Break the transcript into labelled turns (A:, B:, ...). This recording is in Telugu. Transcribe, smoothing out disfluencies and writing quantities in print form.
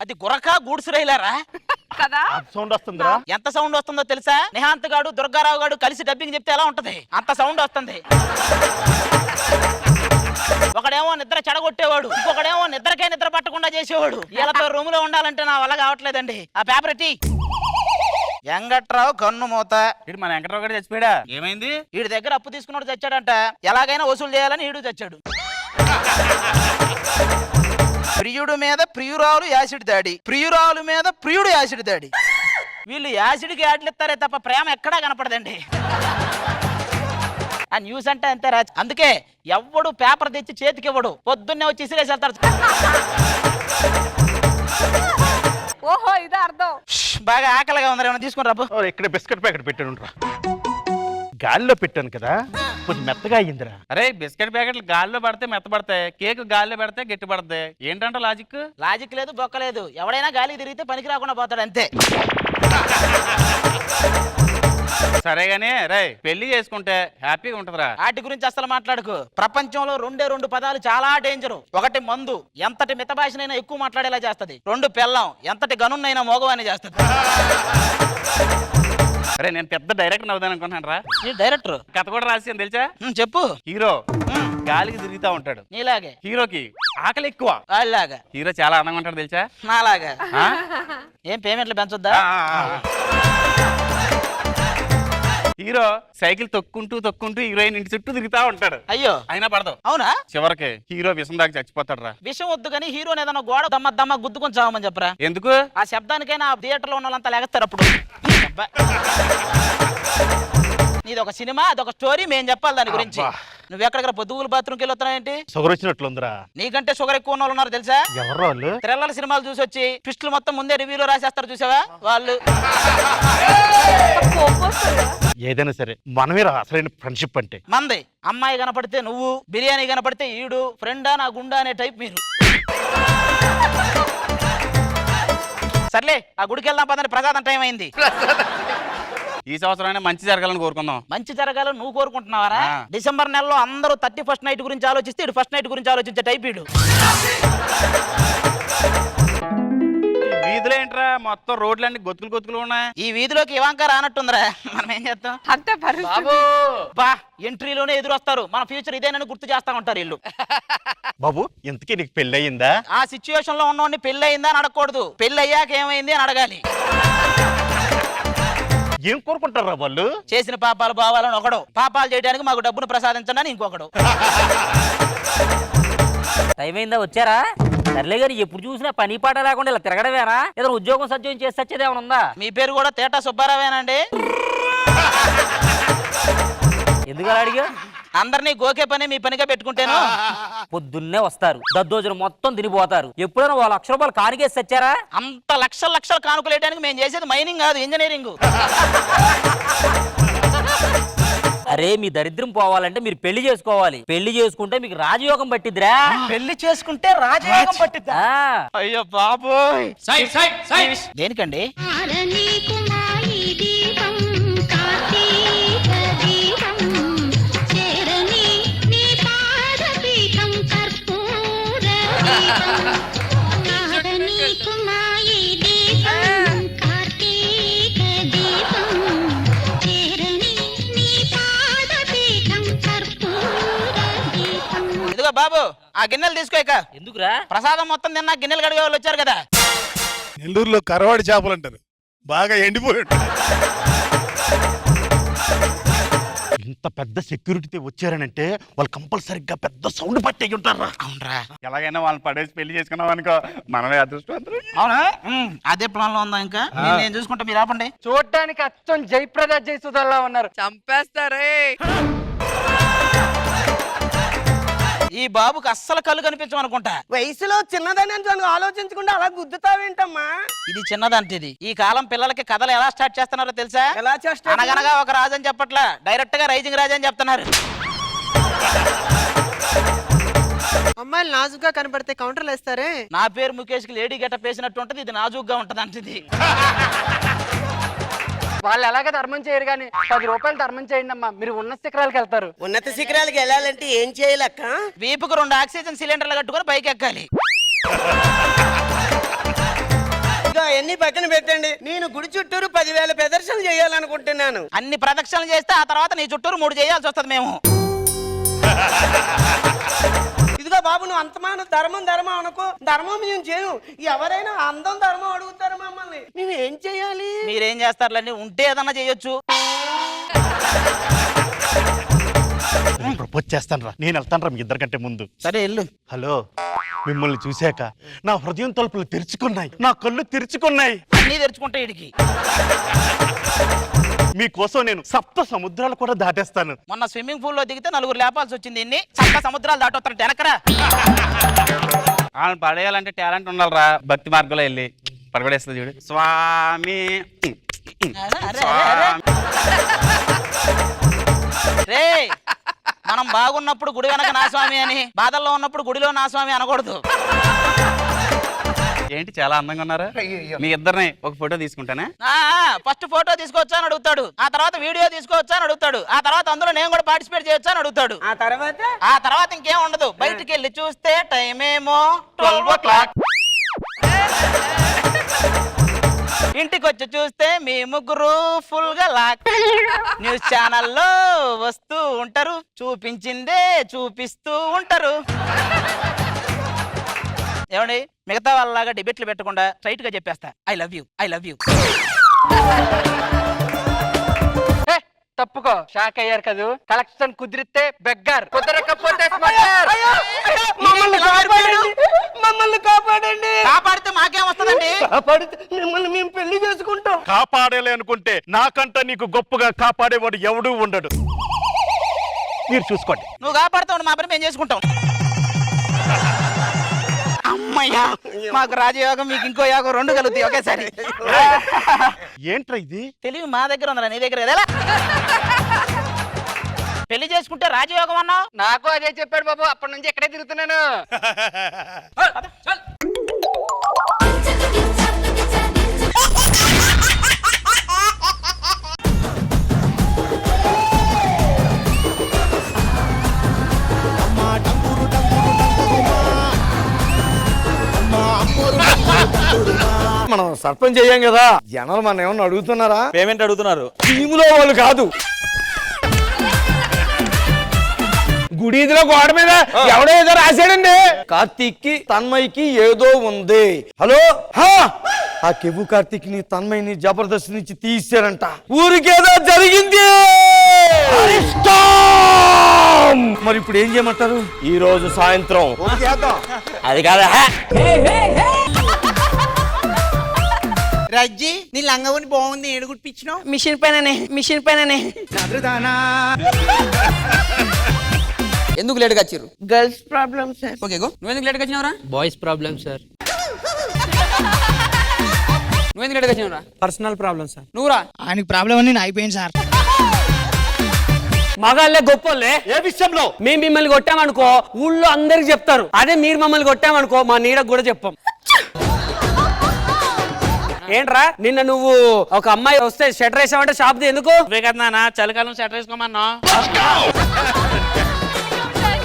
A: అది గురక గూడ్స్ రైలారా
B: కదా
C: సౌండ్ వస్తుందిరా.
A: ఎంత సౌండ్ వస్తుందో తెలుసా? నిహాంత్ గాడు దుర్గారావు గాడు కలిసి డబ్బింగ్ చెప్తే ఎలా ఉంటది అంత సౌండ్ వస్తుంది. ఒకడేమో నిద్ర చెడగొట్టేవాడు, ఇంకొకడేమో నిద్రకే నిద్ర పట్టకుండా చేసేవాడు. వీళ్ళతో రూమ్ లో ఉండాలంటే నా వల్ల కావట్లేదండి. ఆ పేపర్ ఎట్టి. వెంకట్రావు కన్ను మూత.
D: ఇటు మన వెంకట్రావు గారు చచ్చిపోయాడా? ఏమైంది?
A: వీడి దగ్గర అప్పు తీసుకున్నాడు చచ్చాడంట. ఎలాగైనా వసూలు చేయాలని వీడు చచ్చాడు. ప్రియుడు మీద ప్రియురాలు యాసిడ్ దాడి, ప్రియురాలు మీద ప్రియుడు యాసిడ్ దాడి. వీళ్ళు యాసిడ్కి యాడ్లు ఇస్తారే తప్ప ప్రేమ ఎక్కడా కనపడదండి. ఆ న్యూస్ అంటే అంతే రా. అందుకే ఎవడు పేపర్ తెచ్చి చేతికి ఇవ్వడు, పొద్దున్నే వచ్చి ఇసిరేసి వెళ్తాడు.
B: ఓహో ఇదే అర్థం.
A: బాగా ఆకలిగా ఉంది, ఏమైనా తీసుకుని రాబు.
C: ఇక్కడ బిస్కెట్ ప్యాకెట్ పెట్టాను రా. గాలిలో పెట్టాను కదా, కొంచెం మెత్తగా అయ్యిందిరా.
D: అరే బిస్కెట్ ప్యాకెట్లు గాల్లో పడితే మెత్తపడతాయి, కేక్ గాల్లో పెడితే గట్టి పడతాయి. ఏంటంటే లాజిక్?
A: లాజిక్ లేదు, బొక్క లేదు. ఎవడైనా గాలికి తిరిగితే పనికి రాకుండా పోతాడు అంతే.
D: సరే గానీ రే, పెళ్లి చేసుకుంటే హ్యాపీగా ఉంటదిరా.
A: వాటి గురించి అసలు మాట్లాడుకు. ప్రపంచంలో రెండు పదాలు చాలా డేంజరు. ఒకటి మందు, ఎంతటి మిత భాషనైనా ఎక్కువ మాట్లాడేలా చేస్తది. రెండు పెళ్ళం, ఎంతటి గనున్నైనా మోగవాన్ని చేస్తది.
D: అరే నేను పెద్ద డైరెక్టర్ అవుదాను అనుకున్నాను రా.
A: నీ డైరెక్టర్
D: కథ కూడా రాసి తెలుసా?
A: చెప్పు.
D: హీరో గాలికి తిరుగుతా ఉంటాడు,
A: నీలాగే.
D: హీరోకి ఆకలి ఎక్కువ,
A: వాళ్ళలాగా.
D: హీరో చాలా అందంగా ఉంటాడు తెలుసా?
A: నాలాగా. ఏం పేమెంట్లు పెంచొద్దా?
D: హీరో సైకిల్ తొక్కుంటూ హీరోయిన్ ఇంటి చుట్టూ తిరుగుతా ఉంటాడు.
A: అయ్యో
D: అయినా పడదు.
A: అవునా?
D: చివరికి హీరో విషం దాకా చచ్చిపోతాడు రా.
A: విషయం వద్దు కానీ హీరోని ఏదైనా గోడ దమ్మ గుద్దుకొని చావమని చెప్పరా.
D: ఎందుకు?
A: ఆ శబ్దానికైనా ఆ థియేటర్ లో ఉన్న వాళ్ళంతా లేస్తారు అప్పుడు. నీది ఒక సినిమా, అదొక స్టోరీ, మేం చెప్పాలి దాని గురించి. నువ్వు ఎక్కడికి పొద్దుగులు బాత్రూమ్కి వెళ్ళొస్తున్నావు ఏంటి?
C: షుగర్ వచ్చినట్లుందిరా.
A: నీకంటే షుగర్ ఎక్కువ ఉన్న వాళ్ళు ఉన్నారు తెలుసా?
C: ఎవరు వాళ్ళు?
A: త్రిల్లల సినిమాలు చూసి వచ్చి ట్విస్టులు మొత్తం ముందే రివ్యూలో రాసేస్తారు చూసావా వాళ్ళు.
C: ఏదైనా సరే మనమేరా అసలైన ఫ్రెండ్షిప్ అంటే.
A: మంది అమ్మాయి కనపడితే నువ్వు, బిర్యానీ కనపడితే ఈడు, ఫ్రెండా నా గుండా అనే టైప్ మీరు. సర్లే ఆ గుడికి వెళ్దాం పదని. ప్రసాదం టైం అయింది.
D: ఈ సంవత్సరం మంచి జరగాలని కోరుకుందాం.
A: మంచి జరగాలని నువ్వు కోరుకుంటున్నావారా? డిసెంబర్ నెలలో అందరూ 31st నైట్ గురించి ఆలోచిస్తే ఇటు ఫస్ట్ నైట్ గురించి ఆలోచించే టైప్ ఇడు.
D: వీధిలో ఏంట్రా మొత్తం రోడ్లన్నీ గొతుకులు ఉన్నాయి.
A: ఈ వీధిలోకి ఇవాంక రానట్టుందిరా. మనం ఏం చేస్తాం?
B: అంతే
A: బాబు బా ఎంట్రీలోనే ఎదురొస్తారు. మన ఫ్యూచర్ ఇదేనని గుర్తు చేస్తా ఉంటారు వీళ్ళు.
C: బాబు ఇంతకీ నీకు పెళ్లి అయ్యిందా?
A: ఆ సిచ్యువేషన్ లో ఉన్నోడిని పెళ్లి అయిందా అని అడగకూడదు, పెళ్లి అయ్యాక ఏమైంది అని అడగాలి.
C: ఏం కోరుకుంటారా వాళ్ళు?
A: చేసిన పాపాలు బావాలని ఒకడు, పాపాలు చేయడానికి మాకు డబ్బును ప్రసాదించండి అని ఇంకొకడు.
E: టైం అయిందా? వచ్చారా? సర్లే గారు ఎప్పుడు చూసినా పని పాట లేకుండా ఇలా తిరగడమేనా? ఏదైనా ఉద్యోగం సద్యోగం చేసి వచ్చేది ఏమైనా ఉందా?
A: మీ పేరు కూడా తేటా సుబ్బారావేనండి?
E: ఎందుకు అలా అడిగా?
A: అందరినీ గోకే పని మీ పనిగా పెట్టుకుంటేను.
E: పొద్దున్నే వస్తారు, దద్దోజనం మొత్తం తినిపోతారు. ఎప్పుడైనా వాళ్ళ ₹1,00,000 కానికేసి వచ్చారా?
A: అంత లక్షలు కానుకలేయడానికి మేము చేసేది మైనింగ్ కాదు, ఇంజనీరింగ్.
E: అరే మీ దరిద్రం పోవాలంటే మీరు పెళ్లి చేసుకోవాలి. పెళ్లి చేసుకుంటే మీకు రాజయోగం పట్టిద్దిరా.
A: పెళ్లి చేసుకుంటే రాజయోగం పట్టిద్దా?
D: అయ్యో బాబోయ్.
A: దేనికండి? ఇదిగో బాబు ఆ గిన్నెలు తీసుకో. ఇక
E: ఎందుకురా?
A: ప్రసాదం మొత్తం తిన్నా గిన్నెలు కడిగే వాళ్ళు వచ్చారు కదా.
F: నెల్లూరులో కరవాడి చేపలు అంటారు, బాగా ఎండిపోయి ఉంటాయి.
C: ఇంత పెద్ద సెక్యూరిటీ వచ్చారనంటే వాళ్ళు కంపల్సరిగా పెద్ద సౌండ్ పట్టి ఉంటారా?
A: అవునరా.
D: ఎలాగైనా వాళ్ళని పడేసి పెళ్లి చేసుకున్నాం అనుకో, మనమే అదృష్టవంతులు.
A: అవునా? అదే ప్లాన్ లో ఉందా? ఇంకా నేను చూసుకుంటా, మీరు ఆపండి.
G: చూడటానికి అచ్చం జయప్రద జయసుధల్లా ఉన్నారు.
B: చంపేస్తారే.
A: ఈ బాబుకి అస్సలు కళ్ళు కనిపించమనుకుంటా.
G: వయసులో చిన్నదని ఆలోచించకుండా అలా గుద్దుతావేంటమ్మా?
A: ఇది చిన్నదంటిది. ఈ కాలం పిల్లలకి కథలు ఎలా స్టార్ట్ చేస్తున్నారో తెలుసా?
G: ఎలా చేస్తారు?
A: అనగనగా ఒక రాజు అని చెప్పట్లా, డైరెక్ట్ గా రైజింగ్ రాజు అని చెప్తున్నారు.
G: అమ్మాయిలు నాజుగా కనపడితే కౌంటర్లు వేస్తారే.
A: నా పేరు ముఖేష్ కి లేడీ గెటప్ వేసినట్టు ఉంటది, ఇది నాజుగ్గా ఉంటది అంటది.
G: వాళ్ళు ఎలాగ ధర్మం చేయరు కానీ ₹10 ధర్మం చేయండి అమ్మా, మీరు ఉన్నత శిఖరాలకు వెళ్తారు.
H: ఉన్నత శిఖరాలకు వెళ్ళాలంటే ఏం చేయాలక్క?
A: వీపుకు 2 ఆక్సిజన్ సిలిండర్లు కట్టుకొని పైకి ఎక్కాలి.
H: ఇదిగో అవన్నీ పక్కన పెట్టండి. నేను గుడి చుట్టూరు 10,000 ప్రదర్శనలు చేయాలనుకుంటున్నాను.
A: అన్ని ప్రదక్షిణలు చేస్తే ఆ తర్వాత నీ చుట్టూరు 3 చేయాల్సి వస్తుంది మేము.
H: ఇదిగో బాబు, నువ్వు అంతమాన ధర్మం అనుకో. ధర్మం మేము చేయను. ఎవరైనా అందం ధర్మం అడుగుతారు మమ్మల్ని. మేము ఏం చేయాలి?
A: మీరేం చేస్తారులేండి, ఉంటే ఏదన్నా చేయొచ్చు.
C: ప్రపోజ్ చేస్తాను రా, నేను వెళ్తాను రా మీ ఇద్దరికంటే ముందు.
A: సరే వెళ్ళు.
C: హలో, మిమ్మల్ని చూశాక నా హృదయం తలుపులు తెరుచుకున్నాయి, నా కళ్ళు తెరుచుకున్నాయి.
A: అన్నీ తెరుచుకుంటే ఇడికి.
C: మీకోసం నేను 7 సముద్రాలు కూడా దాటేస్తాను.
A: మొన్న స్విమ్మింగ్ పూల్ లో దిగితే 4 లేపాల్సి వచ్చింది. ఇన్ని 7 సముద్రాలు దాటొస్తారు వెనకరా.
D: వాళ్ళని పడేయాలంటే టాలెంట్ ఉండాలిరా. భక్తి మార్గంలో వెళ్ళి పడగొడేస్తుంది చూడు. స్వామి
A: రే, మనం బాగున్నప్పుడు గుడి వెనక నా స్వామి అని, బాధల్లో ఉన్నప్పుడు గుడిలో నా స్వామి అనకూడదు.
D: ఏంటి చాలా అందంగా ఉన్నారా? మీ ఇద్దరిని ఒక ఫోటో తీసుకుంటానే.
A: ఫస్ట్ ఫోటో తీసుకోవచ్చా అని అడుగుతాడు, ఆ తర్వాత వీడియో తీసుకోవచ్చా అని అడుగుతాడు, ఆ తర్వాత అందులో నేను కూడా పార్టిసిపేట్ చేయొచ్చా అని అడుగుతాడు. ఆ తర్వాత ఇంకేం ఉండదు. బయటికి వెళ్ళి చూస్తే టైం ఏమో 12 o'clock. ఇంటికి వచ్చి చూస్తే మీ ముగ్గురు ఫుల్ గా లాక్. న్యూస్ ఛానల్లో వస్తూ ఉంటారు, చూపించిందే చూపిస్తూ ఉంటారు. ఏమండి, మిగతా వాళ్ళలాగా డిబేట్లు పెట్టకుండా స్ట్రైట్ గా చెప్పేస్తా, I love you, I love you.
G: తప్పుకో, షాక్ అయ్యారు కదా. కలెక్షన్ కుదిరితే బెగ్గర్, కుదరకపోతే స్మగ్గర్.
H: మమ్మల్ని కాపాడండి.
A: కాపాడితే మాకేం వస్తుందండి?
H: కాపాడితే మిమ్మల్ని మేము పెళ్లి చేసుకుంటాం.
C: కాపాడాలి అనుకుంటే నాకంట నీకు గొప్పగా కాపాడేవాడు ఎవడూ ఉండడు. మీరు చూసుకోండి.
A: నువ్వు కాపాడుతావు, మా పని మేము చేసుకుంటాం. అమ్మయ్యా, మాకు రాజయోగం, మీకు ఇంకో యోగం 2 కలుగుతాయి ఒకేసారి.
C: ఏంట్రా ఇది?
A: తెలివి మా దగ్గర ఉందా, నీ దగ్గర కదా? పెళ్లి చేసుకుంటే రాజయోగం అన్నావు.
G: నాకు అదే చెప్పాడు బాబు, అప్పటి నుంచి ఎక్కడే తిరుగుతున్నాను.
I: మనం సర్పంచ్ అయ్యాం కదా, జనాలు మన ఏమన్నా అడుగుతున్నారా?
J: పేమెంట్ అడుగుతున్నారు.
I: టీములో వాళ్ళు కాదు. గుడిలో గోడ మీద ఎవడో ఏదో రాశాడండి. కార్తీక్ కి తన్మయ్యకి ఏదో ఉంది. హలో, ఆ కెవ్వు కార్తీక్ ని తన్మయ్యని జబర్దస్త్ నుంచి తీసారంట. ఊరికేదో జరిగింది. మరి ఇప్పుడు ఏం చేయమంటారు?
J: ఈ రోజు సాయంత్రం
I: అది కాదా,
H: రజ్జి, నీ లంగవుని బాగుంది, ఏడుగుట్టించినావు. మిషన్ పైననే
G: ఎందుకు లేట్గా వచ్చారు?
H: Girls problem sir.
G: Okay go. నువ్వెందుకు లేట్గా వచ్చినావురా?
K: Boys problem sir.
G: నువ్వెందుకు లేట్గా వచ్చినావురా?
K: Personal problem sir.
G: నువ్వురా?
K: ఆయనకి ప్రాబ్లం అని అయిపోయింది సార్.
G: మగాళ్ళే గొప్పోళ్ళే.
C: ఏ విషయంలో?
G: మేము మిమ్మల్ని కొట్టామనుకో ఊళ్ళో అందరికి చెప్తారు. అదే మీరు మమ్మల్ని కొట్టామనుకో మా నీడకు కూడా చెప్పాం. ఏంట్రా, నిన్న నువ్వు ఒక అమ్మాయి వస్తే షట్టర్ వేసావంటే షాప్ ఎందుకు?
D: ఇవే కదా నాన్న, చలికాలం సెటర్ వేసుకోమన్నా.